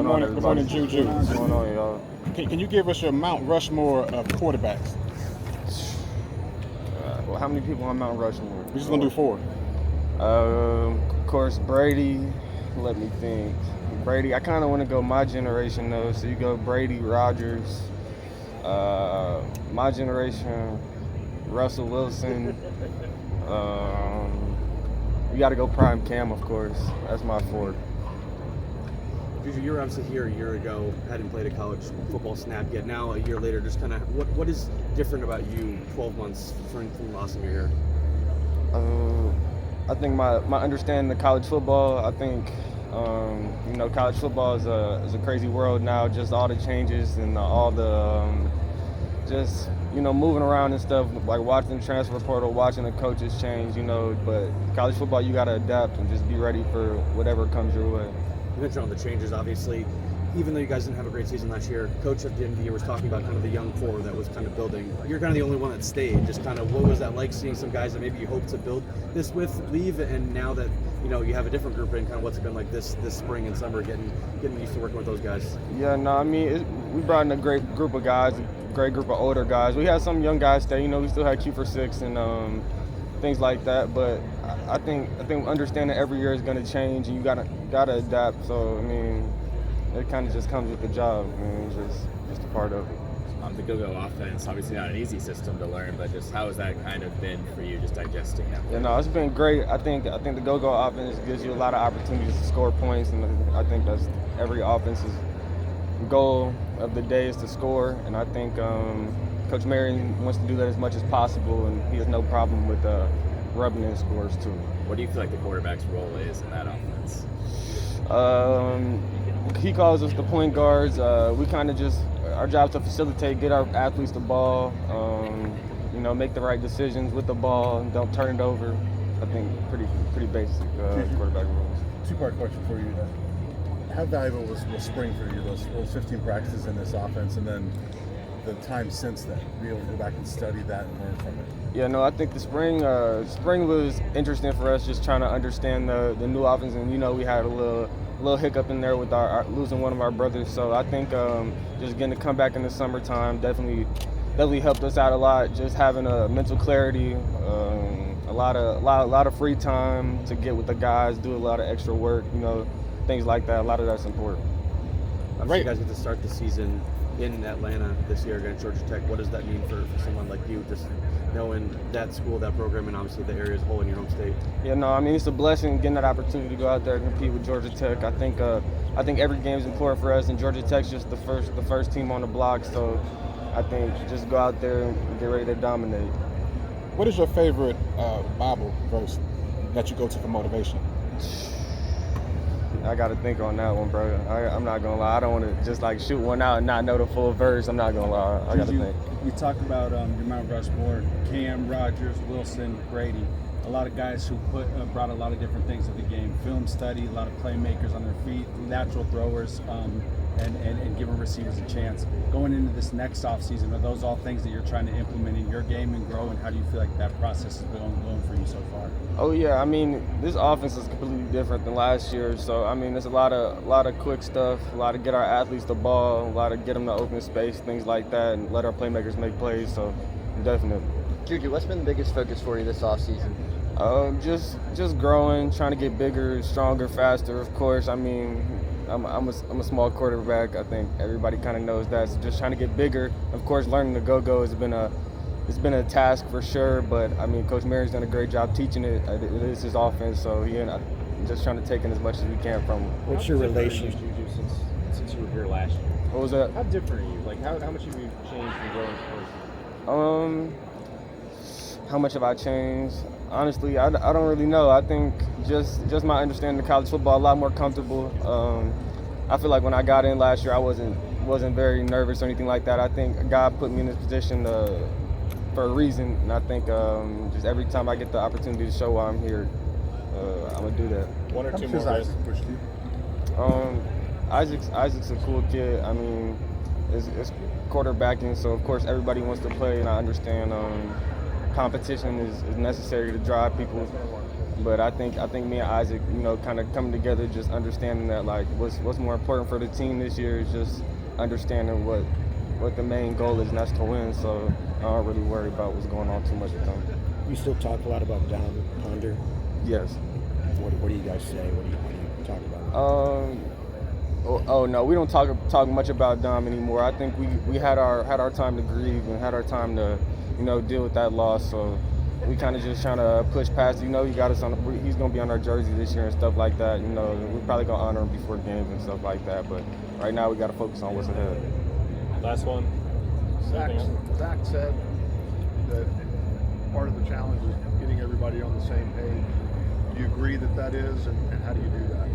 going on, everybody? Good morning, JuJu. What's going on, y'all? Can you give us your Mount Rushmore of quarterbacks? Well, how many people on Mount Rushmore? We're just going to do 4. Of course, Brady. Let me think. Brady, I kind of want to go my generation, though. So you go Brady, Rodgers. My generation, Russell Wilson. You got to go prime Cam, of course. That's my 4. JuJu, you were obviously here a year ago, hadn't played a college football snap yet. Now, a year later, just kind of what is different about you 12 months from the last time you're here? I think my understanding of college football, I think, college football is a crazy world now, just all the changes and all the, moving around and stuff, like watching the transfer portal, watching the coaches change, but college football, you got to adapt and just be ready for whatever comes your way. You mentioned all the changes, obviously. Even though you guys didn't have a great season last year, Coach at the end of the year was talking about kind of the young core that was kind of building. You're kind of the only one that stayed. Just kind of what was that like seeing some guys that maybe you hoped to build this with leave, and now that you have a different group in, kind of what's it been like this spring and summer getting used to working with those guys? Yeah, no, I mean we brought in a great group of guys, a great group of older guys. We had some young guys stay. We still had Q46 and things like that, but I think understanding every year is going to change, and you gotta adapt. So I mean, it kind of just comes with the job. I mean, it's just a part of it. The GoGo offense, obviously not an easy system to learn, but just how has that kind of been for you, just digesting that? Yeah, no, it's been great. I think the GoGo offense gives you a lot of opportunities to score points, and I think that's every offense's goal of the day is to score. And I think Coach Marion wants to do that as much as possible, and he has no problem with rubbing in scores too. What do you feel like the quarterback's role is in that offense? He calls us the point guards. We kind of just, our job is to facilitate, get our athletes the ball, make the right decisions with the ball, and don't turn it over. I think pretty basic quarterback roles. 2-part question for you. How valuable was spring for you, those 15 practices in this offense, and then the time since then, be able to go back and study that and learn from it? Yeah, no, I think the spring was interesting for us, just trying to understand the new offense, and we had a little hiccup in there with our losing one of our brothers. So I think just getting to come back in the summertime definitely helped us out a lot. Just having a mental clarity, a lot of free time to get with the guys, do a lot of extra work, things like that. A lot of that's important. Obviously, you guys get to start the season in Atlanta this year against Georgia Tech. What does that mean for someone like you, just knowing that school, that program, and obviously the area as a whole in your home state? Yeah, no, I mean, it's a blessing getting that opportunity to go out there and compete with Georgia Tech. I think every game is important for us, and Georgia Tech's just the first team on the block. So I think just go out there and get ready to dominate. What is your favorite Bible verse that you go to for motivation? I got to think on that one, bro. I'm not going to lie. I don't want to just shoot one out and not know the full verse. I'm not going to lie. I got to think. You talked about your Mount Rushmore, Cam, Rodgers, Wilson, Brady. A lot of guys who brought a lot of different things to the game. Film study, a lot of playmakers on their feet, natural throwers, and giving receivers a chance. Going into this next offseason, are those all things that you're trying to implement in your game and grow, and how do you feel like that process has been going for you so far? Oh yeah, I mean, this offense is completely different than last year. So I mean, there's a lot of quick stuff, a lot of get our athletes the ball, a lot of get them to open space, things like that, and let our playmakers make plays. So definitely. JuJu, what's been the biggest focus for you this offseason? Just growing, trying to get bigger, stronger, faster. Of course, I mean, I'm a small quarterback. I think everybody kind of knows that. So just trying to get bigger. Of course, learning the GoGo has been a task for sure. But I mean, Coach Mary's done a great job teaching it. It is his offense, so I'm just trying to take in as much as we can from him. What's your relationship, JuJu, since you were here last year? What was that? How different are you? Like how much have you changed from growing as a person? How much have I changed? Honestly, I don't really know. I think just my understanding of college football, a lot more comfortable. I feel like when I got in last year, I wasn't very nervous or anything like that. I think God put me in this position for a reason, and I think just every time I get the opportunity to show why I'm here, I'm gonna do that. One or two more guys pushed you? Isaac's a cool kid. I mean, it's quarterbacking, so of course everybody wants to play, and I understand competition is necessary to drive people But I think me and Isaac, kind of coming together, just understanding that like what's more important for the team this year is just understanding what the main goal is, and that's to win. So I don't really worry about what's going on too much with them. You still talk a lot about Dom Ponder. Yes. What do you guys say? What do you talk about? Oh no, we don't talk much about Dom anymore. I think we had our time to grieve and had our time to deal with that loss. So we kind of just trying to push past. He got us on. He's gonna be on our jersey this year and stuff like that. We're probably gonna honor him before games and stuff like that. But right now we got to focus on what's ahead. Last one. Zach said that part of the challenge is getting everybody on the same page. Do you agree that is, and how do you do that?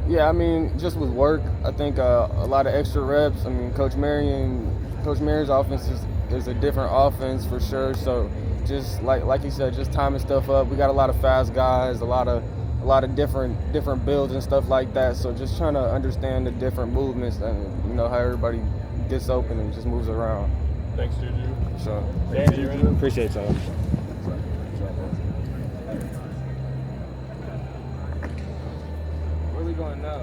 Yeah, I mean, just with work, I think a lot of extra reps. I mean, Coach Marion's offense is a different offense for sure. So just like you said, just timing stuff up. We got a lot of fast guys, a lot of different builds and stuff like that. So just trying to understand the different movements and how everybody gets open and just moves around. Thanks, JuJu. So Danny, you ready? Appreciate it, y'all. where are we going now?